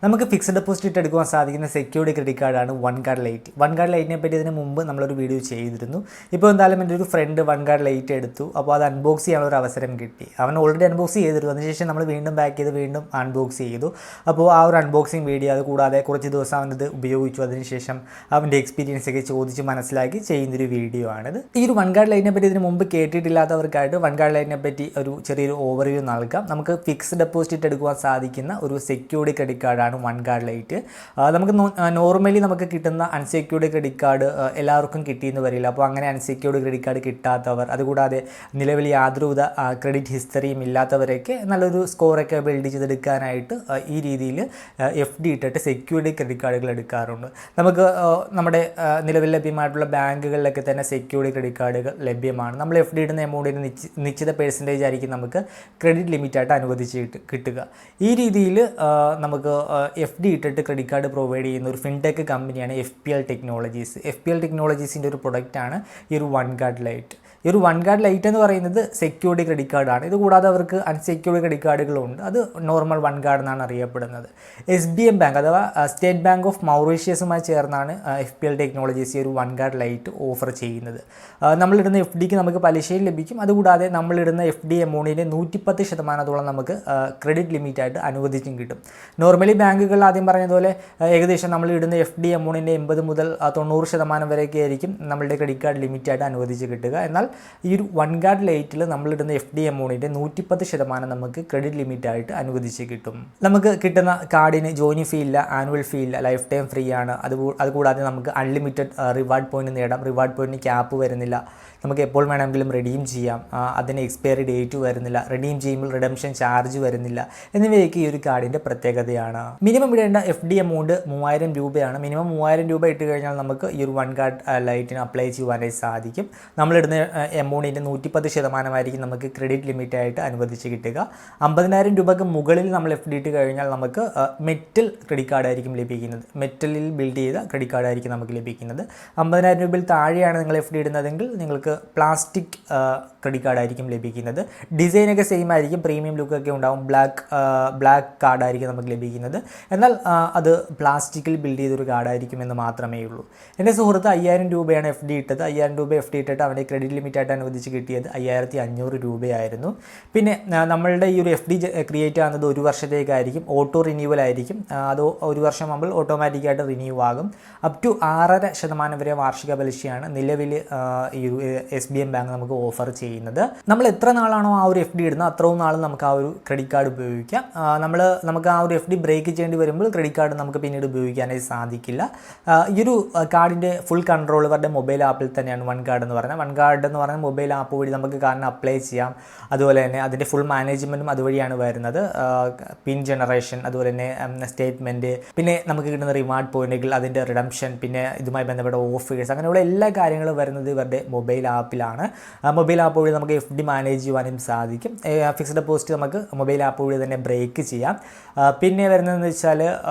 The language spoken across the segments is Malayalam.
നമുക്ക് ഫിക്സഡ് ഡെപ്പോസിറ്റ് എടുക്കുവാൻ സാധിക്കുന്ന സെക്യൂർഡ് ക്രെഡിറ്റ് കാർഡാണ് OneCard Lite. OneCard Liteനെ പറ്റി ഇതിന് മുമ്പ് നമ്മളൊരു വീഡിയോ ചെയ്തിരുന്നു. ഇപ്പോൾ എന്തായാലും എൻ്റെ ഒരു ഫ്രണ്ട് OneCard Lite എടുത്തു. അപ്പോൾ അത് അൺബോക്സ് ചെയ്യാനുള്ള ഒരു അവസരം കിട്ടി. അവൻ ഓൾറെഡി അൺബോക്സ് ചെയ്തിരുന്നു. അതിനുശേഷം നമ്മൾ വീണ്ടും ബാക്ക് ചെയ്ത് വീണ്ടും അൺബോക്സ് ചെയ്തു. അപ്പോൾ ആ ഒരു അൺബോക്സിങ് വീഡിയോ അത് കൂടാതെ കുറച്ച് ദിവസം അവനത് ഉപയോഗിച്ചു. അതിനുശേഷം അവൻ്റെ എക്സ്പീരിയൻസ് ഒക്കെ ചോദിച്ച് മനസ്സിലാക്കി ചെയ്യുന്നൊരു വീഡിയോ ആണിത്. ഈ ഒരു OneCard Liteനെ പറ്റി ഇതിന് മുമ്പ് കേട്ടിട്ടില്ലാത്തവർക്കായിട്ട് OneCard Liteനെ പറ്റി ഒരു ചെറിയൊരു ഓവർവ്യൂ നൽകാം. നമുക്ക് ഫിക്സ്ഡ് ഡെപ്പോസിറ്റ് എടുക്കുവാൻ സാധിക്കുന്ന ഒരു സെക്യൂർഡ് ക്രെഡിറ്റ് കാർഡാണ് OneCard Lite. നമുക്ക് നോർമലി നമുക്ക് കിട്ടുന്ന അൺസെക്യൂർഡ് ക്രെഡിറ്റ് കാർഡ് എല്ലാവർക്കും കിട്ടിയെന്ന് വരില്ല. അപ്പോൾ അങ്ങനെ അൺസെക്യൂർഡ് ക്രെഡിറ്റ് കാർഡ് കിട്ടാത്തവർ, അതുകൂടാതെ നിലവിൽ യാതൊരുവിധ ക്രെഡിറ്റ് ഹിസ്റ്ററിയും ഇല്ലാത്തവരൊക്കെ നല്ലൊരു സ്കോറൊക്കെ ബിൽഡ് ചെയ്തെടുക്കാനായിട്ട് ഈ രീതിയിൽ FD ഇട്ടിട്ട് സെക്യൂർഡ് ക്രെഡിറ്റ് കാർഡുകൾ എടുക്കാറുണ്ട്. നമുക്ക് നമ്മുടെ നിലവിൽ ലഭ്യമായിട്ടുള്ള ബാങ്കുകളിലൊക്കെ തന്നെ സെക്യൂർഡ് ക്രെഡിറ്റ് കാർഡുകൾ ലഭ്യമാണ്. നമ്മൾ FD ഇടുന്ന എമൗണ്ടിന് നിശ്ചിത പെർസെൻറ്റേജ് ആയിരിക്കും നമുക്ക് ക്രെഡിറ്റ് ലിമിറ്റായിട്ട് അനുവദിച്ച് കിട്ടുക. ഈ രീതിയിൽ നമുക്ക് FD ഇട്ടിട്ട് ക്രെഡിറ്റ് കാർഡ് പ്രൊവൈഡ് ചെയ്യുന്ന ഒരു ഫിൻടെക് കമ്പനിയാണ് FPL ടെക്നോളജീസ്. FPL ടെക്നോളജീസിൻ്റെ ഒരു പ്രൊഡക്റ്റാണ് ഈ ഒരു OneCard Lite. ഈ ഒരു OneCard Lite എന്ന് പറയുന്നത് സെക്യൂർഡ് ക്രെഡിറ്റ് കാർഡാണ്. ഇത് കൂടാതെ അവർക്ക് അൺസെക്യൂർഡ് ക്രെഡിറ്റ് കാർഡുകളുണ്ട്. അത് നോർമൽ OneCard എന്നാണ് അറിയപ്പെടുന്നത്. SBMBank അഥവാ സ്റ്റേറ്റ് ബാങ്ക് ഓഫ് മൗറീഷ്യസുമായി ചേർന്നാണ് FPL ടെക്നോളജീസ് ഈ ഒരു OneCard Lite ഓഫർ ചെയ്യുന്നത്. നമ്മളിടുന്ന FDക്ക് നമുക്ക് പലിശയും ലഭിക്കും. അതുകൂടാതെ നമ്മളിടുന്ന FD എമൗണ്ടിൻ്റെ 110% നമുക്ക് ക്രെഡിറ്റ് ലിമിറ്റായിട്ട് അനുവദിച്ചും കിട്ടും. നോർമലി ബാങ്കുകൾ ആദ്യം പറഞ്ഞതുപോലെ ഏകദേശം നമ്മൾ ഇടുന്ന FD എമൗണ്ടിൻ്റെ 80 മുതൽ 90% വരെയൊക്കെ ആയിരിക്കും നമ്മളുടെ ക്രെഡിറ്റ് കാർഡ് ലിമിറ്റായിട്ട് അനുവദിച്ച് കിട്ടുക. എന്നാൽ ഈ ഒരു OneCard Liteൽ നമ്മളിടുന്ന FD എമൗണ്ടിൻ്റെ 110% നമുക്ക് ക്രെഡിറ്റ് ലിമിറ്റായിട്ട് അനുവദിച്ച് കിട്ടും. നമുക്ക് കിട്ടുന്ന കാർഡിന് ജോയിനിങ് ഫീ ഇല്ല, ആനുവൽ ഫീ ഇല്ല, ലൈഫ് ടൈം ഫ്രീ ആണ്. അതുകൂടാതെ നമുക്ക് അൺലിമിറ്റഡ് റിവാർഡ് പോയിന്റ് നേടാം. റിവാർഡ് പോയിന്റിന് ക്യാപ്പ് വരുന്നില്ല. നമുക്ക് എപ്പോൾ വേണമെങ്കിലും റിഡീം ചെയ്യാം. അതിന് എക്സ്പയറി ഡേറ്റ് വരുന്നില്ല. റിഡീം ചെയ്യുമ്പോൾ റിഡംഷൻ ചാർജ് വരുന്നില്ല. എന്നിവയൊക്കെ ഈ ഒരു കാർഡിൻ്റെ പ്രത്യേകതയാണ്. മിനിമം ഇടേണ്ട FD എമൗണ്ട് 3000 രൂപയാണ്. മിനിമം 3000 രൂപ ഇട്ട് കഴിഞ്ഞാൽ നമുക്ക് ഈ ഒരു OneCard Liteന് അപ്ലൈ ചെയ്യുവാനായി സാധിക്കും. നമ്മളിടുന്ന എമൗണ്ടിൻ്റെ 110% നമുക്ക് ക്രെഡിറ്റ് ലിമിറ്റായിട്ട് അനുവദിച്ച് കിട്ടുക. 50000 രൂപയ്ക്ക് മുകളിൽ നമ്മൾ FD ഇട്ട് കഴിഞ്ഞാൽ നമുക്ക് മെറ്റൽ ക്രെഡിറ്റ് കാർഡായിരിക്കും ലഭിക്കുന്നത്. മെറ്റലിൽ ബിൽഡ് ചെയ്ത ക്രെഡിറ്റ് കാർഡായിരിക്കും നമുക്ക് ലഭിക്കുന്നത്. 50000 രൂപയിൽ താഴെയാണ് നിങ്ങൾ FD ഇടുന്നതെങ്കിൽ നിങ്ങൾക്ക് പ്ലാസ്റ്റിക് ക്രെഡിറ്റ് കാർഡായിരിക്കും ലഭിക്കുന്നത്. ഡിസൈനൊക്കെ സെയിം ആയിരിക്കും. പ്രീമിയം ലുക്കൊക്കെ ഉണ്ടാവും. ബ്ലാക്ക് കാർഡായിരിക്കും നമുക്ക് ലഭിക്കുന്നത്. എന്നാൽ അത് പ്ലാസ്റ്റിക്കിൽ ബിൽഡ് ചെയ്തൊരു കാർഡായിരിക്കും എന്ന് മാത്രമേ ഉള്ളൂ. എൻ്റെ സുഹൃത്ത് 5000 രൂപയാണ് FD ഇട്ടത്. 5000 രൂപ FD ഇട്ടിട്ട് അവൻ്റെ ക്രെഡിറ്റ് ലിമിറ്റായിട്ട് അനുവദിച്ച് കിട്ടിയത് 5500 രൂപയായിരുന്നു. പിന്നെ നമ്മളുടെ ഈ ഒരു FD ക്രിയേറ്റ് ആകുന്നത് 1 വർഷത്തേക്കായിരിക്കും. ഓട്ടോ റിന്യൂവൽ ആയിരിക്കും. അത് 1 വർഷം ആകുമ്പോൾ ഓട്ടോമാറ്റിക്കായിട്ട് റിന്യൂ ആകും. അപ് ടു 6.5% വരെ വാർഷിക പലിശയാണ് നിലവിൽ ഈ ഒരു SBMBank നമുക്ക് ഓഫർ ചെയ്യുന്നത്. നമ്മൾ എത്ര നാളാണോ ആ ഒരു FD ഇടുന്നത് അത്രയും നാൾ നമുക്ക് ആ ഒരു ക്രെഡിറ്റ് കാർഡ് ഉപയോഗിക്കാം. നമുക്ക് ആ ഒരു FD ബ്രേക്ക് ചെയ്യേണ്ടി വരുമ്പോൾ ക്രെഡിറ്റ് കാർഡ് നമുക്ക് പിന്നീട് ഉപയോഗിക്കാനായി സാധിക്കില്ല. ഈ ഒരു കാർഡിൻ്റെ ഫുൾ കൺട്രോൾ ഇവരുടെ മൊബൈൽ ആപ്പിൽ തന്നെയാണ് OneCard എന്ന് പറയുന്നത്. OneCard എന്ന് പറയുന്ന മൊബൈൽ ആപ്പ് വഴി നമുക്ക് കാർഡിന് അപ്ലൈ ചെയ്യാം. അതുപോലെ തന്നെ അതിൻ്റെ ഫുൾ മാനേജ്മെൻറ്റും അതുവഴിയാണ് വരുന്നത്. പിൻ ജനറേഷൻ, അതുപോലെ തന്നെ സ്റ്റേറ്റ്മെൻറ്റ്, പിന്നെ നമുക്ക് കിട്ടുന്ന റിവാർഡ് പോയിന്റുകൾ, അതിൻ്റെ റിഡംഷൻ, പിന്നെ ഇതുമായി ബന്ധപ്പെട്ട ഓഫേഴ്സ്, അങ്ങനെയുള്ള എല്ലാ കാര്യങ്ങളും വരുന്നത് ഇവരുടെ മൊബൈൽ ആപ്പിലാണ്. മൊബൈൽ ആപ്പ് വഴി നമുക്ക് FD മാനേജ് ചെയ്യുവാനും സാധിക്കും. ഫിക്സ്ഡ് ഡെപ്പോസിറ്റ് നമുക്ക് മൊബൈൽ ആപ്പ് വഴി തന്നെ ബ്രേക്ക് ചെയ്യാം. പിന്നെ വരുന്നതെന്ന് വെച്ചാൽ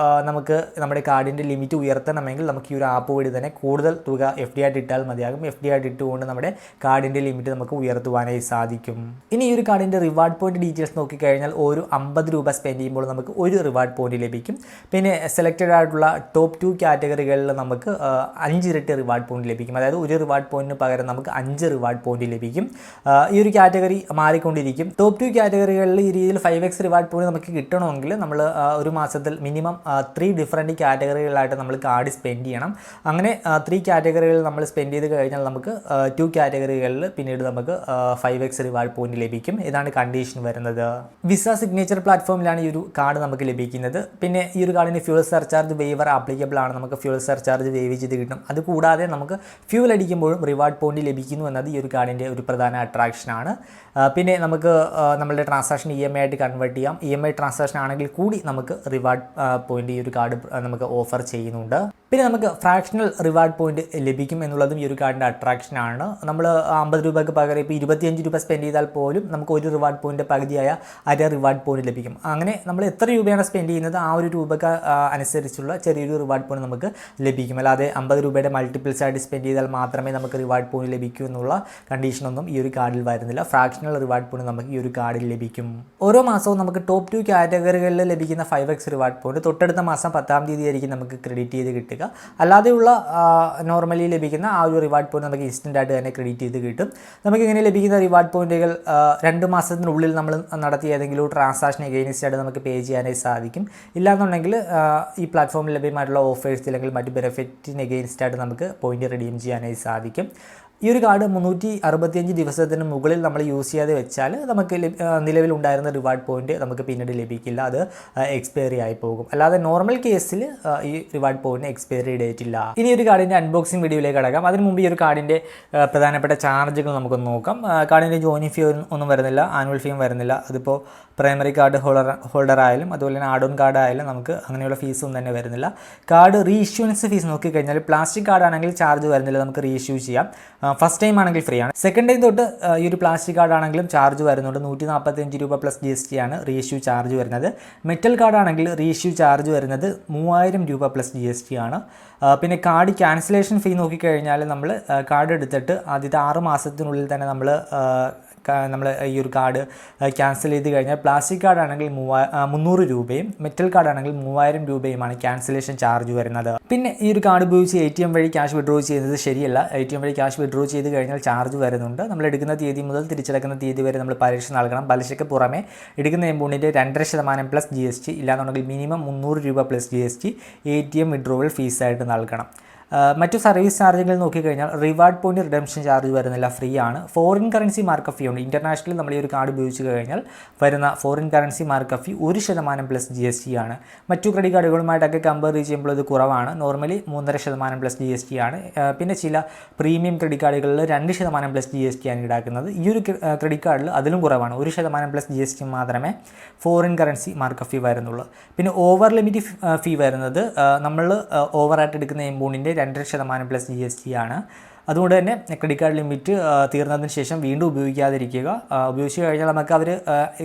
നമുക്ക് നമ്മുടെ കാർഡിൻ്റെ ലിമിറ്റ് ഉയർത്തണമെങ്കിൽ നമുക്ക് ഈ ഒരു ആപ്പ് വഴി തന്നെ കൂടുതൽ തുക FD ആയിട്ട് ഇട്ടാൽ മതിയാകും. FD ആയിട്ട് ഇട്ടുകൊണ്ട് നമ്മുടെ കാർഡിൻ്റെ ലിമിറ്റ് നമുക്ക് ഉയർത്തുവാനായി സാധിക്കും. ഇനി ഈ ഒരു കാർഡിൻ്റെ റിവാർഡ് പോയിന്റ് ഡീറ്റെയിൽസ് നോക്കിക്കഴിഞ്ഞാൽ ഒരു 50 രൂപ സ്പെൻഡ് ചെയ്യുമ്പോൾ നമുക്ക് 1 റിവാർഡ് പോയിന്റ് ലഭിക്കും. പിന്നെ സെലക്റ്റഡ് ആയിട്ടുള്ള ടോപ്പ് 2 കാറ്റഗറികളിൽ നമുക്ക് 5 ഇരട്ടി റിവാർഡ് പോയിന്റ് ലഭിക്കും. അതായത് 1 റിവാർഡ് പോയിന്റിന് പകരം നമുക്ക് 5 റിവാർഡ് പോയിന്റ് ലഭിക്കും. ഈ ഒരു കാറ്റഗറി മാറിക്കൊണ്ടിരിക്കും. ടോപ്പ് 2 കാറ്റഗറികളിൽ ഈ രീതിയിൽ 5x റിവാർഡ് പോയിന്റ് നമുക്ക് കിട്ടണമെങ്കിൽ നമ്മൾ ഒരു മാസത്തിൽ മിനിമം 3 ഡിഫറെൻറ്റ് കാറ്റഗറികളായിട്ട് നമ്മൾ കാർഡ് സ്പെൻഡ് ചെയ്യണം. അങ്ങനെ 3 കാറ്റഗറികളിൽ നമ്മൾ സ്പെൻഡ് ചെയ്ത് കഴിഞ്ഞാൽ നമുക്ക് 2 കാറ്റഗറികളിൽ പിന്നീട് നമുക്ക് 5x റിവാർഡ് പോയിന്റ് ലഭിക്കും. ഇതാണ് കണ്ടീഷൻ വരുന്നത്. വിസ സിഗ്നേച്ചർ പ്ലാറ്റ്ഫോമിലാണ് ഈ ഒരു കാർഡ് നമുക്ക് ലഭിക്കുന്നത്. പിന്നെ ഈ ഒരു കാർഡിന് ഫ്യൂൽ സർചാർജ് വേവർ ആപ്ലിക്കബിൾ ആണ്. നമുക്ക് ഫ്യൂൽ സർചാർജ് വേവ് ചെയ്ത് കിട്ടും. അതുകൂടാതെ നമുക്ക് ഫ്യൂൽ അടിക്കുമ്പോഴും റിവാർഡ് പോയിന്റ് ലഭിക്കുന്നു എന്നത് ഈ ഒരു കാർഡിൻ്റെ ഒരു പ്രധാന അട്രാക്ഷനാണ്. പിന്നെ നമുക്ക് നമ്മളുടെ ട്രാൻസാക്ഷൻ EMI ആയിട്ട് കൺവേർട്ട് ചെയ്യാം. EMI ട്രാൻസാക്ഷൻ ആണെങ്കിൽ കൂടി നമുക്ക് റിവാർഡ് പോയിന്റ് ഈ ഒരു കാർഡ് നമുക്ക് ഓഫർ ചെയ്യുന്നുണ്ട്. പിന്നെ നമുക്ക് ഫ്രാക്ഷണൽ റിവാർഡ് പോയിന്റ് ലഭിക്കും എന്നുള്ളതും ഈ ഒരു കാർഡിൻ്റെ അട്രാക്ഷനാണ്. നമ്മൾ 50 രൂപയ്ക്ക് പകരം ഇപ്പോൾ 25 രൂപ സ്പെൻഡ് ചെയ്താൽ പോലും നമുക്ക് ഒരു റിവാർഡ് പോയിൻ്റ് പകുതിയായ അര റിവാർഡ് പോയിന്റ് ലഭിക്കും. അങ്ങനെ നമ്മൾ എത്ര രൂപയാണ് സ്പെൻഡ് ചെയ്യുന്നത് ആ ഒരു രൂപയ്ക്ക് അനുസരിച്ചുള്ള ചെറിയൊരു റിവാർഡ് പോയിന്റ് നമുക്ക് ലഭിക്കും. അല്ലാതെ 50 രൂപയുടെ മൾട്ടിപ്പിൾസ് ആയിട്ട് സ്പെൻഡ് ചെയ്താൽ മാത്രമേ നമുക്ക് റിവാർഡ് പോയിന്റ് ലഭിക്കൂ എന്നുള്ള കണ്ടീഷനൊന്നും ഈ ഒരു കാർഡിൽ വരുന്നില്ല. ഫ്രാക്ഷണൽ റിവാർഡ് പോയിന്റ് നമുക്ക് ഈ ഒരു കാർഡിൽ ലഭിക്കും. ഓരോ മാസവും നമുക്ക് ടോപ്പ് 2 കാറ്റഗറികളിൽ ലഭിക്കുന്ന 5x റിവാർഡ് പോയിന്റ് തൊട്ടടുത്ത മാസം 10-ാം തീയതി ആയിരിക്കും നമുക്ക് ക്രെഡിറ്റ് ചെയ്ത് കിട്ടുക. അല്ലാതെയുള്ള നോർമലി ലഭിക്കുന്ന ആ ഒരു റിവാർഡ് പോയിന്റ് നമുക്ക് ഇൻസ്റ്റൻ്റ് ആയിട്ട് തന്നെ ക്രെഡിറ്റ് ചെയ്ത് കിട്ടും. നമുക്കിങ്ങനെ ലഭിക്കുന്ന റിവാർഡ് പോയിന്റുകൾ 2 മാസത്തിനുള്ളിൽ നമ്മൾ നടത്തിയ ഏതെങ്കിലും ട്രാൻസാക്ഷൻ എഗെയിൻസ്റ്റ് ആയിട്ട് നമുക്ക് പേ ചെയ്യാനായി സാധിക്കും. ഇല്ലാന്നുണ്ടെങ്കിൽ ഈ പ്ലാറ്റ്ഫോമിൽ ലഭ്യമായിട്ടുള്ള ഓഫേഴ്സ് അല്ലെങ്കിൽ മറ്റ് ബെനിഫിറ്റിന് എഗെയിൻസ്റ്റ് ആയിട്ട് നമുക്ക് പോയിന്റ് റിഡീം ചെയ്യാനായി സാധിക്കും. ഈ ഒരു കാർഡ് 365 ദിവസത്തിന് മുകളിൽ നമ്മൾ യൂസ് ചെയ്യാതെ വെച്ചാൽ നമുക്ക് നിലവിലുണ്ടായിരുന്ന റിവാർഡ് പോയിന്റ് നമുക്ക് പിന്നീട് ലഭിക്കില്ല, അത് എക്സ്പയറി ആയി പോകും. അല്ലാതെ നോർമൽ കേസിൽ ഈ റിവാർഡ് പോയിന്റ് എക്സ്പയറി ഡേറ്റ് ഇല്ല. ഇനി ഒരു കാർഡിൻ്റെ അൺബോക്സിംഗ് വീഡിയോയിലേക്ക് കടക്കാം. അതിന് മുമ്പ് ഈ ഒരു കാർഡിൻ്റെ പ്രധാനപ്പെട്ട ചാർജുകൾ നമുക്കൊന്ന് നോക്കാം. കാർഡിൻ്റെ ജോയിനിങ് ഫീ ഒന്നും വരുന്നില്ല, ആനുവൽ ഫീയും വരുന്നില്ല. അതിപ്പോൾ പ്രൈമറി കാർഡ് ഹോൾഡർ ആയാലും അതുപോലെ തന്നെ ആഡ് ഓൺ കാർഡ് ആയാലും നമുക്ക് അങ്ങനെയുള്ള ഫീസൊന്നും തന്നെ വരുന്നില്ല. കാർഡ് റീഇഷ്യൂൻസ് ഫീസ് നോക്കിക്കഴിഞ്ഞാൽ പ്ലാസ്റ്റിക് കാർഡ് ആണെങ്കിൽ ചാർജ് വരുന്നില്ല, നമുക്ക് റീഇഷ്യൂ ചെയ്യാം. ഫസ്റ്റ് ടൈം ആണെങ്കിൽ ഫ്രീ ആണ്. സെക്കൻഡ് ടൈം തൊട്ട് ഈ ഒരു പ്ലാസ്റ്റിക് കാർഡ് ആണെങ്കിലും ചാർജ് വരുന്നുണ്ട്. 145 രൂപ പ്ലസ് GST ആണ് റീഇഷ്യൂ ചാർജ് വരുന്നത്. മെറ്റൽ കാർഡ് ആണെങ്കിൽ റീഇഷ്യൂ ചാർജ് വരുന്നത് 3000 രൂപ പ്ലസ് GST ആണ്. പിന്നെ കാർഡ് ക്യാൻസലേഷൻ ഫീ നോക്കിക്കഴിഞ്ഞാൽ നമ്മൾ കാർഡ് എടുത്തിട്ട് ആദ്യത്തെ 6 മാസത്തിനുള്ളിൽ തന്നെ നമ്മൾ ഈ ഒരു കാർഡ് ക്യാൻസൽ ചെയ്ത് കഴിഞ്ഞാൽ പ്ലാസ്റ്റിക് കാർഡ് ആണെങ്കിൽ 300 രൂപയും മെറ്റൽ കാർഡ് ആണെങ്കിൽ 3000 രൂപയുമാണ് ക്യാൻസലേഷൻ ചാർജ് വരുന്നത്. പിന്നെ ഈ ഒരു കാർഡ് ഉപയോഗിച്ച് ATM വഴി ക്യാഷ് വിഡ്രോ ചെയ്യുന്നത് ശരിയല്ല. ATM വഴി ക്യാഷ് വിഡ്രോ ചെയ്ത് കഴിഞ്ഞാൽ ചാർജ് വരുന്നുണ്ട്. നമ്മൾ എടുക്കുന്ന തീയതി മുതൽ തിരിച്ചടക്കുന്ന തീയതി വരെ നമ്മൾ പലിശ നൽകണം. പലിശയ്ക്ക് പുറമെ എടുക്കുന്ന എമൗണ്ടിൻ്റെ 2.5% പ്ലസ് GST, ഇല്ലാന്നുണ്ടെങ്കിൽ മിനിമം 300 രൂപ പ്ലസ് GST ATM വിഡ്രോവൽ ഫീസായിട്ട് നൽകണം. മറ്റു സർവീസ് ചാർജുകൾ നോക്കിക്കഴിഞ്ഞാൽ റിവാർഡ് പോയിന്റ് റിഡംഷൻ ചാർജ് വരുന്നില്ല, ഫ്രീ ആണ്. ഫോറിൻ കറൻസി മാർക്ക് ഫീ ഉണ്ട്. ഇൻ്റർനാഷണലി നമ്മൾ ഈ ഒരു കാർഡ് ഉപയോഗിച്ച് കഴിഞ്ഞാൽ വരുന്ന ഫോറിൻ കറൻസി മാർക്ക് ഫീ 1% പ്ലസ് GST ആണ്. മറ്റു ക്രെഡിറ്റ് കാർഡുകളുമായിട്ടൊക്കെ കമ്പയർ ചെയ്യുമ്പോൾ ഇത് കുറവാണ്. നോർമലി 3.5% പ്ലസ് GST ആണ്. പിന്നെ ചില പ്രീമിയം ക്രെഡിറ്റ് കാർഡുകളിൽ 2% പ്ലസ് GST ആണ് ഈടാക്കുന്നത്. ഈ ഒരു ക്രെഡിറ്റ് കാർഡിൽ അതിലും കുറവാണ്, 1% പ്ലസ് GST മാത്രമേ ഫോറിൻ കറൻസി മാർക്ക് ഫീ വരുന്നുള്ളൂ. പിന്നെ ഓവർ ലിമിറ്റ് ഫീ വരുന്നത് നമ്മൾ ഓവറായിട്ട് എടുക്കുന്ന എമൗണ്ടിൻ്റെ 2% പ്ലസ് GST ആണ്. അതുകൊണ്ട് തന്നെ ക്രെഡിറ്റ് കാർഡ് ലിമിറ്റ് തീർന്നതിന് ശേഷം വീണ്ടും ഉപയോഗിക്കാതിരിക്കുക. ഉപയോഗിച്ച് കഴിഞ്ഞാൽ നമുക്ക് അവർ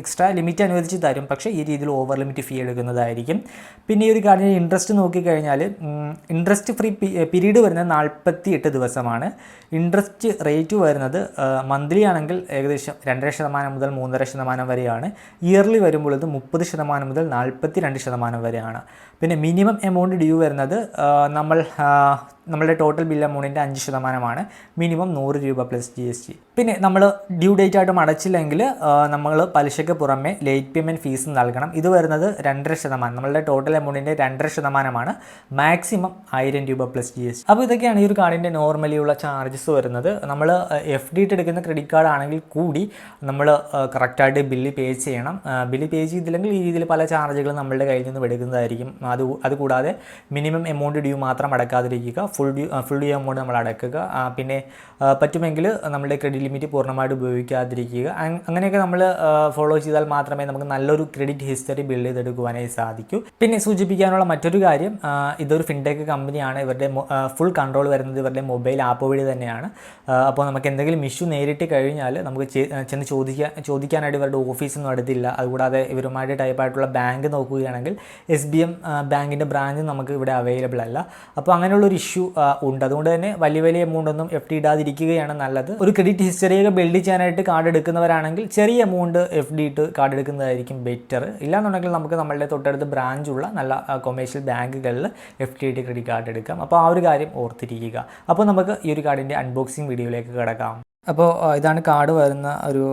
എക്സ്ട്രാ ലിമിറ്റ് അനുവദിച്ച് തരും, പക്ഷേ ഈ രീതിയിൽ ഓവർ ലിമിറ്റ് ഫീ എടുക്കുന്നതായിരിക്കും. പിന്നെ ഈ ഒരു കാർഡിന് ഇൻട്രസ്റ്റ് നോക്കിക്കഴിഞ്ഞാൽ ഇൻട്രസ്റ്റ് ഫ്രീ പീരീഡ് വരുന്നത് 48 ദിവസമാണ്. ഇൻട്രസ്റ്റ് റേറ്റ് വരുന്നത് മന്ത്ലി ആണെങ്കിൽ ഏകദേശം 2.5% മുതൽ 3.5% വരെയാണ്. ഇയർലി വരുമ്പോൾ ഇത് 30% മുതൽ 42% വരെയാണ്. പിന്നെ മിനിമം എമൗണ്ട് ഡ്യൂ വരുന്നത് നമ്മളുടെ ടോട്ടൽ ബിൽ എമൗണ്ടിൻ്റെ 5% മിനിമം 100 രൂപ പ്ലസ് GST. പിന്നെ നമ്മൾ ഡ്യൂ ഡേറ്റ് ആയിട്ടും അടച്ചില്ലെങ്കിൽ നമ്മൾ പലിശയ്ക്ക് പുറമെ ലേറ്റ് പേയ്മെൻറ്റ് ഫീസ് നൽകണം. ഇത് വരുന്നത് 2.5%, നമ്മളുടെ ടോട്ടൽ എമൗണ്ടിൻ്റെ 2.5% മാക്സിമം 1000 രൂപ പ്ലസ് GST. അപ്പോൾ ഇതൊക്കെയാണ് ഈ ഒരു കാർഡിൻ്റെ നോർമലി ഉള്ള ചാർജസ് വരുന്നത്. നമ്മൾ FD ഇട്ട് എടുക്കുന്ന ക്രെഡിറ്റ് കാർഡ് ആണെങ്കിൽ കൂടി നമ്മൾ കറക്റ്റായിട്ട് ബില്ല് പേ ചെയ്യണം. ബില്ല് പേ ചെയ്തില്ലെങ്കിൽ ഈ രീതിയിൽ പല ചാർജുകളും നമ്മളുടെ കയ്യിൽ നിന്നും എടുക്കുന്നതായിരിക്കും. അതുകൂടാതെ മിനിമം എമൗണ്ട് ഡ്യൂ മാത്രം അടക്കാതിരിക്കുക, ഫുൾ ഡ്യൂ എമൗണ്ട് നമ്മൾ അടക്കുക. പിന്നെ പറ്റുമെങ്കിൽ നമ്മുടെ ക്രെഡിറ്റ് ലിമിറ്റ് പൂർണ്ണമായിട്ട് ഉപയോഗിക്കാതിരിക്കുക. അങ്ങനെയൊക്കെ നമ്മൾ ഫോളോ ചെയ്താൽ മാത്രമേ നമുക്ക് നല്ലൊരു ക്രെഡിറ്റ് ഹിസ്റ്ററി ബിൽഡ് ചെയ്തെടുക്കുവാനായി സാധിക്കൂ. പിന്നെ സൂചിപ്പിക്കാനുള്ള മറ്റൊരു കാര്യം, ഇതൊരു ഫിൻടെക് കമ്പനിയാണ്. ഇവരുടെ ഫുൾ കൺട്രോൾ വരുന്നത് ഇവരുടെ മൊബൈൽ ആപ്പ് വഴി തന്നെയാണ്. അപ്പോൾ നമുക്ക് എന്തെങ്കിലും ഇഷ്യൂ നേരിട്ട് കഴിഞ്ഞാൽ നമുക്ക് ചെന്ന് ചോദിക്കാനായിട്ട് ഇവരുടെ ഓഫീസൊന്നും അടുത്തില്ല. അതുകൂടാതെ ഇവരുമായിട്ട് ടൈപ്പായിട്ടുള്ള ബാങ്ക് നോക്കുകയാണെങ്കിൽ SBM ബാങ്കിൻ്റെ ബ്രാഞ്ച് നമുക്ക് ഇവിടെ അവൈലബിൾ അല്ല. അപ്പോൾ അങ്ങനെയുള്ളൊരു ഇഷ്യൂ ഉണ്ട്. അതുകൊണ്ട് തന്നെ വലിയ എമൗണ്ട് ഒന്നും FD ഇടാതിരിക്കുകയാണ് നല്ലത്. ഒരു ക്രെഡിറ്റ് ഹിസ്റ്ററിയൊക്കെ ബിൽഡ് ചെയ്യാനായിട്ട് കാർഡ് എടുക്കുന്നവരാണെങ്കിൽ ചെറിയ എമൗണ്ട് FD ഇട്ട് കാർഡ് എടുക്കുന്നതായിരിക്കും ബെറ്റർ. ഇല്ലാന്നുണ്ടെങ്കിൽ നമുക്ക് നമ്മളുടെ തൊട്ടടുത്ത് ബ്രാഞ്ചുള്ള നല്ല കൊമേഴ്ഷ്യൽ ബാങ്കുകളിൽ FD ഇട്ട് ക്രെഡിറ്റ് കാർഡ് എടുക്കാം. അപ്പോൾ ആ ഒരു കാര്യം ഓർത്തിരിക്കുക. അപ്പോൾ നമുക്ക് ഈ ഒരു കാർഡിൻ്റെ അൺബോക്സിംഗ് വീഡിയോയിലേക്ക് കിടക്കാം. അപ്പോൾ ഇതാണ് കാർഡ് വരുന്ന ഒരു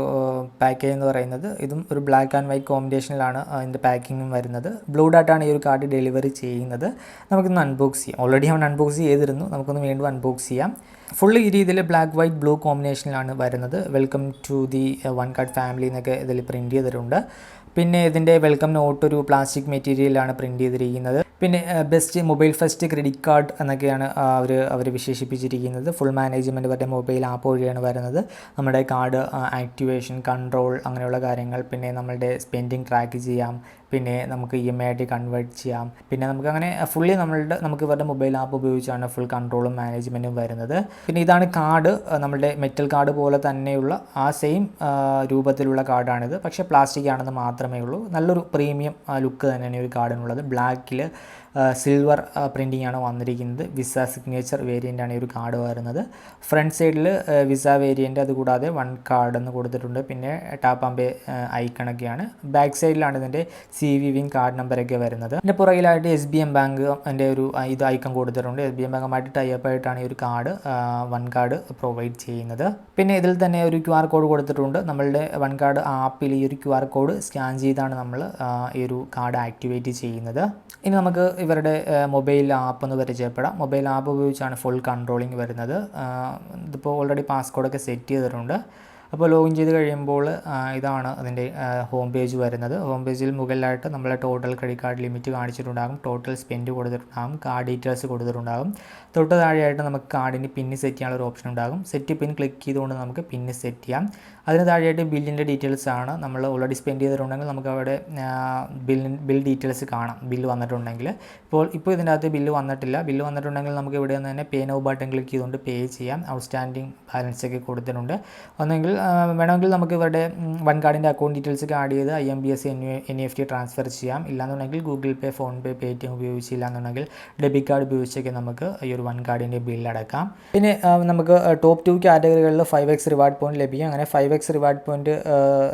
പാക്കേജ് എന്ന് പറയുന്നത്. ഇതും ഒരു ബ്ലാക്ക് ആൻഡ് വൈറ്റ് കോമ്പിനേഷനിലാണ് ഇതിൻ്റെ പാക്കിങ്ങും വരുന്നത്. ബ്ലൂ ഡാറ്റാണ് ഈ ഒരു കാർഡ് ഡെലിവറി ചെയ്യുന്നത്. നമുക്കൊന്ന് അൺബോക്സ് ചെയ്യാം. ഓൾറെഡി അവൻ അൺബോക്സ് ചെയ്തിരുന്നു, നമുക്കൊന്ന് വീണ്ടും അൺബോക്സ് ചെയ്യാം. ഫുള്ള് ഈ രീതിയിൽ ബ്ലാക്ക് വൈറ്റ് ബ്ലൂ കോമ്പിനേഷനിലാണ് വരുന്നത്. Welcome to the one card family എന്നൊക്കെ ഇതിൽ പ്രിൻറ്റ് ചെയ്തിട്ടുണ്ട്. പിന്നെ ഇതിൻ്റെ വെൽക്കം നോട്ട് ഒരു പ്ലാസ്റ്റിക് മെറ്റീരിയലാണ് പ്രിൻറ്റ് ചെയ്തിരിക്കുന്നത്. പിന്നെ best mobile first credit card എന്നൊക്കെയാണ് അവർ വിശേഷിപ്പിച്ചിരിക്കുന്നത്. ഫുൾ മാനേജ്മെൻറ്റ് അവരുടെ മൊബൈൽ ആപ്പ് വഴിയാണ് വരുന്നത്. നമ്മുടെ കാർഡ് ആക്ടിവേഷൻ, കൺട്രോൾ അങ്ങനെയുള്ള കാര്യങ്ങൾ, പിന്നെ നമ്മളുടെ സ്പെൻഡിങ് ട്രാക്ക് ചെയ്യാം, പിന്നെ നമുക്ക് EMI ആയിട്ട് കൺവേർട്ട് ചെയ്യാം. പിന്നെ നമുക്കങ്ങനെ ഫുള്ളി നമുക്ക് ഇവരുടെ മൊബൈൽ ആപ്പ് ഉപയോഗിച്ചാണ് ഫുൾ കൺട്രോളും മാനേജ്മെൻറ്റും വരുന്നത്. പിന്നെ ഇതാണ് കാർഡ്. നമ്മളുടെ മെറ്റൽ കാർഡ് പോലെ തന്നെയുള്ള ആ സെയിം രൂപത്തിലുള്ള കാർഡാണിത്. പക്ഷേ പ്ലാസ്റ്റിക് ആണെന്ന് മാത്രമേ ഉള്ളൂ. നല്ലൊരു പ്രീമിയം ലുക്ക് തന്നെയാണ് ഈ ഒരു കാർഡിനുള്ളത്. ബ്ലാക്കിൽ സിൽവർ പ്രിൻറ്റിംഗ് ആണ് വന്നിരിക്കുന്നത്. വിസ സിഗ്നേച്ചർ വേരിയൻ്റാണ് ഈ ഒരു കാർഡ് വരുന്നത്. ഫ്രണ്ട് സൈഡിൽ വിസ വേരിയൻ്റ്, അതുകൂടാതെ വൺ കാർഡ് എന്ന് കൊടുത്തിട്ടുണ്ട്. പിന്നെ ടാപ്പ് ആൻഡ് പേ ഐക്കണൊക്കെയാണ്. ബാക്ക് സൈഡിലാണ് ഇതിൻ്റെ CVV കാർഡ് നമ്പറൊക്കെ വരുന്നത്. ഇതിൻ്റെ പുറകിലായിട്ട് SBMBank എൻ്റെ ഒരു ഇത് ഐക്കൺ കൊടുത്തിട്ടുണ്ട്. SBMBankuമായിട്ട് ടൈപ്പ് ആയിട്ടാണ് ഈ ഒരു കാർഡ് വൺ കാർഡ് പ്രൊവൈഡ് ചെയ്യുന്നത്. പിന്നെ ഇതിൽ തന്നെ ഒരു QR കോഡ് കൊടുത്തിട്ടുണ്ട്. നമ്മളുടെ വൺ കാർഡ് ആപ്പിൽ ഈ ഒരു QR കോഡ് സ്കാൻ ചെയ്താണ് നമ്മൾ ഈ ഒരു കാർഡ് ആക്ടിവേറ്റ് ചെയ്യുന്നത്. ഇനി നമുക്ക് ഇവരുടെ മൊബൈൽ ആപ്പ് ഒന്ന് പരിചയപ്പെടാം. മൊബൈൽ ആപ്പ് ഉപയോഗിച്ചാണ് ഫുൾ കൺട്രോളിങ് വരുന്നത്. ഇതിപ്പോൾ ഓൾറെഡി പാസ്കോഡൊക്കെ സെറ്റ് ചെയ്തിട്ടുണ്ട്. അപ്പോൾ ലോഗിൻ ചെയ്ത് കഴിയുമ്പോൾ ഇതാണ് അതിൻ്റെ ഹോം പേജ് വരുന്നത്. ഹോം പേജിൽ മുകളിലായിട്ട് നമ്മളെ ടോട്ടൽ ക്രെഡിറ്റ് കാർഡ് ലിമിറ്റ് കാണിച്ചിട്ടുണ്ടാകും, ടോട്ടൽ സ്പെൻഡ് കൊടുത്തിട്ടുണ്ടാകും, കാർഡ് ഡീറ്റെയിൽസ് കൊടുത്തിട്ടുണ്ടാകും. തൊട്ട് താഴെയായിട്ട് നമുക്ക് കാർഡിന് പിന്ന് സെറ്റ് ചെയ്യാനുള്ള ഒരു ഓപ്ഷൻ ഉണ്ടാകും. സെറ്റ് പിൻ ക്ലിക്ക് ചെയ്തുകൊണ്ട് നമുക്ക് പിന്ന് സെറ്റ് ചെയ്യാം. അതിന് താഴെയായിട്ട് ബില്ലിൻ്റെ ഡീറ്റെയിൽസ് ആണ്. നമ്മൾ ഓൾറെഡി സ്പെൻഡ് ചെയ്തിട്ടുണ്ടെങ്കിൽ നമുക്ക് അവിടെ ബിൽ ഡീറ്റെയിൽസ് കാണാം, ബില്ല് വന്നിട്ടുണ്ടെങ്കിൽ. ഇപ്പോൾ ഇതിൻ്റെ അകത്ത് ബില്ല് വന്നിട്ടില്ല. ബില്ല് വന്നിട്ടുണ്ടെങ്കിൽ നമുക്ക് ഇവിടെ നിന്ന് തന്നെ പേ നൗ ബട്ടൺ ക്ലിക്ക് ചെയ്തുകൊണ്ട് പേ ചെയ്യാം. ഔട്ട്സ്റ്റാൻഡിങ് ബാലൻസ് ഒക്കെ കൊടുത്തിട്ടുണ്ട്. ഒന്നെങ്കിൽ വേണമെങ്കിൽ നമുക്ക് ഇവരുടെ വൺ കാർഡിൻ്റെ അക്കൗണ്ട് ഡീറ്റെയിൽസ് ഒക്കെ ആഡ് ചെയ്ത് IMBS NEFT ട്രാൻസ്ഫർ ചെയ്യാം. ഇല്ലാന്നുണ്ടെങ്കിൽ ഗൂഗിൾ പേ, ഫോൺ പേ, പേടിഎം ഉപയോഗിച്ചില്ല എന്നുണ്ടെങ്കിൽ ഡെബിറ്റ് കാർഡ് ഉപയോഗിച്ചൊക്കെ നമുക്ക് ഈ ഒരു വൺ കാർഡിൻ്റെ ബില്ല് അടക്കാം. പിന്നെ നമുക്ക് ടോപ്പ് 2 കാറ്റഗറികളിൽ 5x റിവാർഡ് പോയിന്റ് ലഭിക്കും. അങ്ങനെ 5x റിവാർഡ് പോയിന്റ്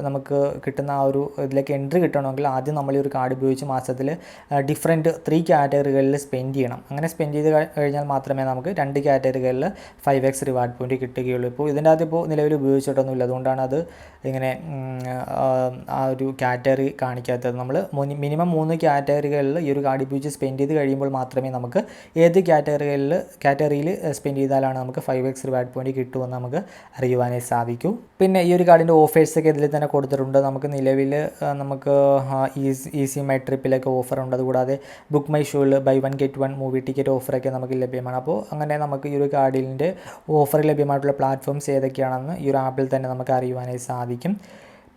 നമുക്ക് കിട്ടുന്ന ആ ഒരു ഇതിലേക്ക് എൻട്രി കിട്ടണമെങ്കിൽ ആദ്യം നമ്മൾ ഈ ഒരു കാർഡ് ഉപയോഗിച്ച് മാസത്തിൽ ഡിഫറെൻറ്റ് 3 കാറ്റഗറികളിൽ സ്പെൻഡ് ചെയ്യണം. അങ്ങനെ സ്പെൻഡ് ചെയ്ത് കഴിഞ്ഞാൽ മാത്രമേ നമുക്ക് 2 കാറ്റഗറികളിൽ 5x റിവാർഡ് പോയിന്റ് കിട്ടുകയുള്ളൂ. ഇപ്പോൾ ഇതിൻ്റെ അകത്ത് ഇപ്പോൾ നിലവിൽ ഉപയോഗിച്ചിട്ടൊന്നുമില്ല. അതുകൊണ്ടാണ് അത് ഇങ്ങനെ ആ ഒരു കാറ്റഗറി കാണിക്കാത്തത്. നമ്മൾ മിനിമം 3 കാറ്റഗറികളിൽ ഈ ഒരു കാർഡ് ഉപയോഗിച്ച് സ്പെൻഡ് ചെയ്ത് കഴിയുമ്പോൾ മാത്രമേ നമുക്ക് ഏത് കാറ്റഗറിയിൽ സ്പെൻഡ് ചെയ്താലാണ് നമുക്ക് 5x റിവാർഡ് പോയിന്റ് കിട്ടുമെന്ന് നമുക്ക് അറിയുവാനേ സാധിക്കൂ. പിന്നെ ഈ ഒരു കാർഡിൻ്റെ ഓഫേഴ്സൊക്കെ ഇതിൽ തന്നെ കൊടുത്തിട്ടുണ്ട്. നമുക്ക് നിലവിൽ നമുക്ക് ഈസി മൈ ട്രിപ്പിലൊക്കെ ഓഫറുണ്ട്. അതുകൂടാതെ ബുക്ക് മൈ ഷോയിൽ ബൈ 1 ഗെറ്റ് 1 മൂവി ടിക്കറ്റ് ഓഫറൊക്കെ നമുക്ക് ലഭ്യമാണ്. അപ്പോൾ അങ്ങനെ നമുക്ക് ഈ ഒരു കാർഡിൻ്റെ ഓഫർ ലഭ്യമായിട്ടുള്ള പ്ലാറ്റ്ഫോംസ് ഏതൊക്കെയാണെന്ന് ഈ ഒരു ആപ്പിൽ തന്നെ നമുക്ക് അറിയുവാനായി സാധിക്കും.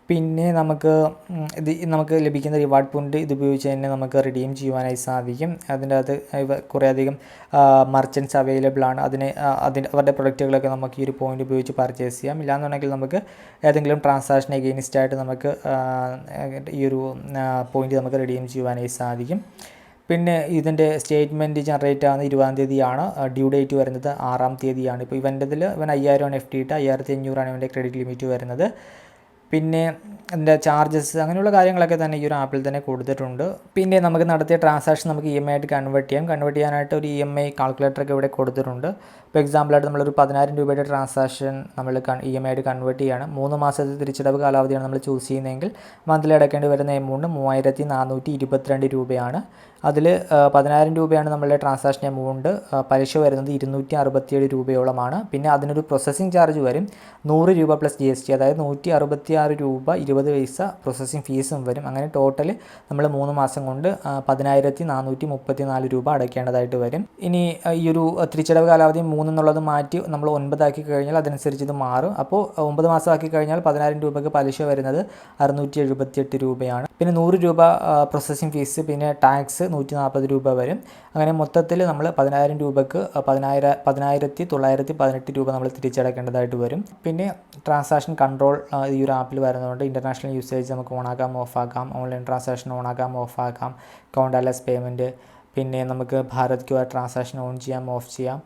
പിന്നെ നമുക്ക് ലഭിക്കുന്ന റിവാർഡ് പോയിന്റ് ഇത് ഉപയോഗിച്ച് തന്നെ നമുക്ക് റിഡീം ചെയ്യുവാനായി സാധിക്കും. അതിൻ്റെ അകത്ത് കുറേയധികം മർച്ചൻറ്റ്സ് അവൈലബിൾ ആണ്. അവരുടെ പ്രൊഡക്റ്റുകളൊക്കെ നമുക്ക് ഈ ഒരു പോയിന്റ് ഉപയോഗിച്ച് പർച്ചേസ് ചെയ്യാം. ഇല്ലാന്നുണ്ടെങ്കിൽ നമുക്ക് ഏതെങ്കിലും ട്രാൻസാക്ഷൻ എഗെയിൻസ്റ്റ് ആയിട്ട് നമുക്ക് ഈ ഒരു പോയിന്റ് നമുക്ക് റിഡീം ചെയ്യുവാനായി സാധിക്കും. പിന്നെ ഇതിൻ്റെ സ്റ്റേറ്റ്മെൻറ്റ് ജനറേറ്റ് ആകുന്ന 20-ാം തീയതിയാണ്. ഡ്യൂ ഡേറ്റ് വരുന്നത് 6-ാം തീയതിയാണ്. ഇപ്പോൾ ഇവൻ 5000 FD ഇട്ട് 5500 ഇവൻ്റെ ക്രെഡിറ്റ് ലിമിറ്റ് വരുന്നത്. പിന്നെ അതിൻ്റെ ചാർജസ് അങ്ങനെയുള്ള കാര്യങ്ങളൊക്കെ തന്നെ ഈ ഒരു ആപ്പിൽ തന്നെ കൊടുത്തിട്ടുണ്ട്. പിന്നെ നമുക്ക് നടത്തിയ ട്രാൻസാക്ഷൻ നമുക്ക് EMI ആയിട്ട് കൺവേർട്ട് ചെയ്യാനായിട്ട് ഒരു EMI കാൽക്കുലേറ്ററൊക്കെ ഇവിടെ കൊടുത്തിട്ടുണ്ട്. ഇപ്പോൾ എക്സാമ്പിളായിട്ട് നമ്മളൊരു 10,000 രൂപയുടെ ട്രാൻസാക്ഷൻ നമ്മൾ EMI ആയിട്ട് കൺവേർട്ട് ചെയ്യുകയാണ്. 3 മാസത്തെ തിരിച്ചടവ് കാലാവധിയാണ് നമ്മൾ ചൂസ് ചെയ്യുന്നതെങ്കിൽ മന്ത്ലി അടയ്ക്കേണ്ടി വരുന്ന എമൗണ്ട് 3422 രൂപയാണ്. അതിൽ 10,000 രൂപയാണ് നമ്മളുടെ ട്രാൻസാക്ഷൻ എമൗണ്ട്. പലിശ വരുന്നത് 267 രൂപയോളമാണ്. പിന്നെ അതിനൊരു പ്രോസസ്സിംഗ് ചാർജ് വരും 100 രൂപ പ്ലസ് GST, അതായത് 166 രൂപ 20 പൈസ പ്രോസസ്സിംഗ് ഫീസും വരും. അങ്ങനെ ടോട്ടൽ നമ്മൾ 3 മാസം കൊണ്ട് 10,434 രൂപ അടയ്ക്കേണ്ടതായിട്ട് വരും. ഇനി ഈ ഒരു തിരിച്ചടവ് കാലാവധി 3 എന്നുള്ളത് മാറ്റി നമ്മൾ 9 ആക്കി കഴിഞ്ഞാൽ അതനുസരിച്ച് ഇത് മാറും. അപ്പോൾ 9 മാസം ആക്കി കഴിഞ്ഞാൽ 10,000 രൂപയ്ക്ക് പലിശ വരുന്നത് 678 രൂപയാണ്. പിന്നെ 100 രൂപ പ്രോസസ്സിംഗ് ഫീസ്, പിന്നെ ടാക്സ് 140 രൂപ വരും. അങ്ങനെ മൊത്തത്തിൽ നമ്മൾ 10,000 രൂപയ്ക്ക് 10,918 രൂപ നമ്മൾ തിരിച്ചടക്കേണ്ടതായിട്ട് വരും. പിന്നെ ട്രാൻസാക്ഷൻ കൺട്രോൾ ഈ ഒരു ആപ്പിൽ വരുന്നതുകൊണ്ട് ഇൻ്റർനാഷണൽ യൂസേജ് നമുക്ക് ഓണാക്കാം, ഓഫാക്കാം, ഓൺലൈൻ ട്രാൻസാക്ഷൻ ഓണാക്കാം, ഓഫാക്കാം, കൗണ്ടർലെസ് പേയ്മെൻറ്റ്, പിന്നെ നമുക്ക് ഭാരത് QR ട്രാൻസാക്ഷൻ ഓൺ ചെയ്യാം, ഓഫ് ചെയ്യാം.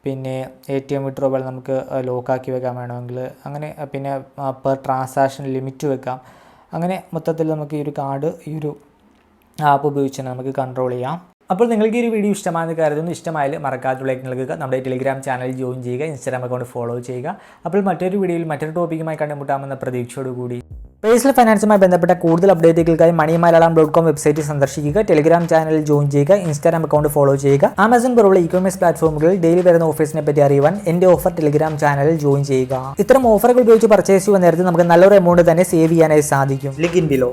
പിന്നെ ATM വിഡ്രോവൽ നമുക്ക് ലോക്കാക്കി വെക്കാൻ വേണമെങ്കിൽ അങ്ങനെ. പിന്നെ പെർ ട്രാൻസാക്ഷൻ ലിമിറ്റ് വെക്കാം. അങ്ങനെ മൊത്തത്തിൽ നമുക്ക് ഈ ഒരു കാർഡ് ഈ ഒരു ആപ്പ് ഉപയോഗിച്ച് നമുക്ക് കൺട്രോൾ ചെയ്യാം. അപ്പോൾ നിങ്ങൾക്ക് ഈ ഒരു വീഡിയോ ഇഷ്ടമാണെന്ന് കരുതുന്നു. ഇഷ്ടമായാലും മറക്കാതെ ലൈക്ക് നൽകുക, നമ്മുടെ ടെലിഗ്രാം ചാനൽ ജോയിൻ ചെയ്യുക, ഇൻസ്റ്റാഗ്രാം അക്കൗണ്ട് ഫോളോ ചെയ്യുക. അപ്പോൾ മറ്റൊരു വീഡിയോയിൽ മറ്റൊരു ടോപ്പിക്കുമായി കണ്ടുമുട്ടാമെന്ന പ്രതീക്ഷയോടുകൂടി പേഴ്സണൽ ഫൈനാൻസുമായി ബന്ധപ്പെട്ട കൂടുതൽ അപ്ഡേറ്റുകൾക്കായി moneymalayalam.com വെബ്സൈറ്റ് സന്ദർശിക്കുക, ടെലിഗ്രാം ചാനൽ ജോയിൻ ചെയ്യുക, ഇൻസ്റ്റാഗ്രാം അക്കൗണ്ട് ഫോളോ ചെയ്യുക. ആമസോൺ പോലുള്ള ഇ-കൊമേഴ്സ് പ്ലാറ്റ്ഫോമുകളിൽ ഡെയിലി വരുന്ന ഓഫേഴ്സിനെ പറ്റി അറിയുവാൻ എൻ്റെ ഓഫർ ടെലിഗ്രാം ചാനലിൽ ജോയിൻ ചെയ്യുക. ഇത്തരം ഓഫറുകൾ ഉപയോഗിച്ച് പർച്ചേസ് ചെയ്യുന്ന നേരത്തെ നമുക്ക് നല്ലൊരു എമൗണ്ട് തന്നെ സേവ് ചെയ്യാനായി സാധിക്കും. Link in below.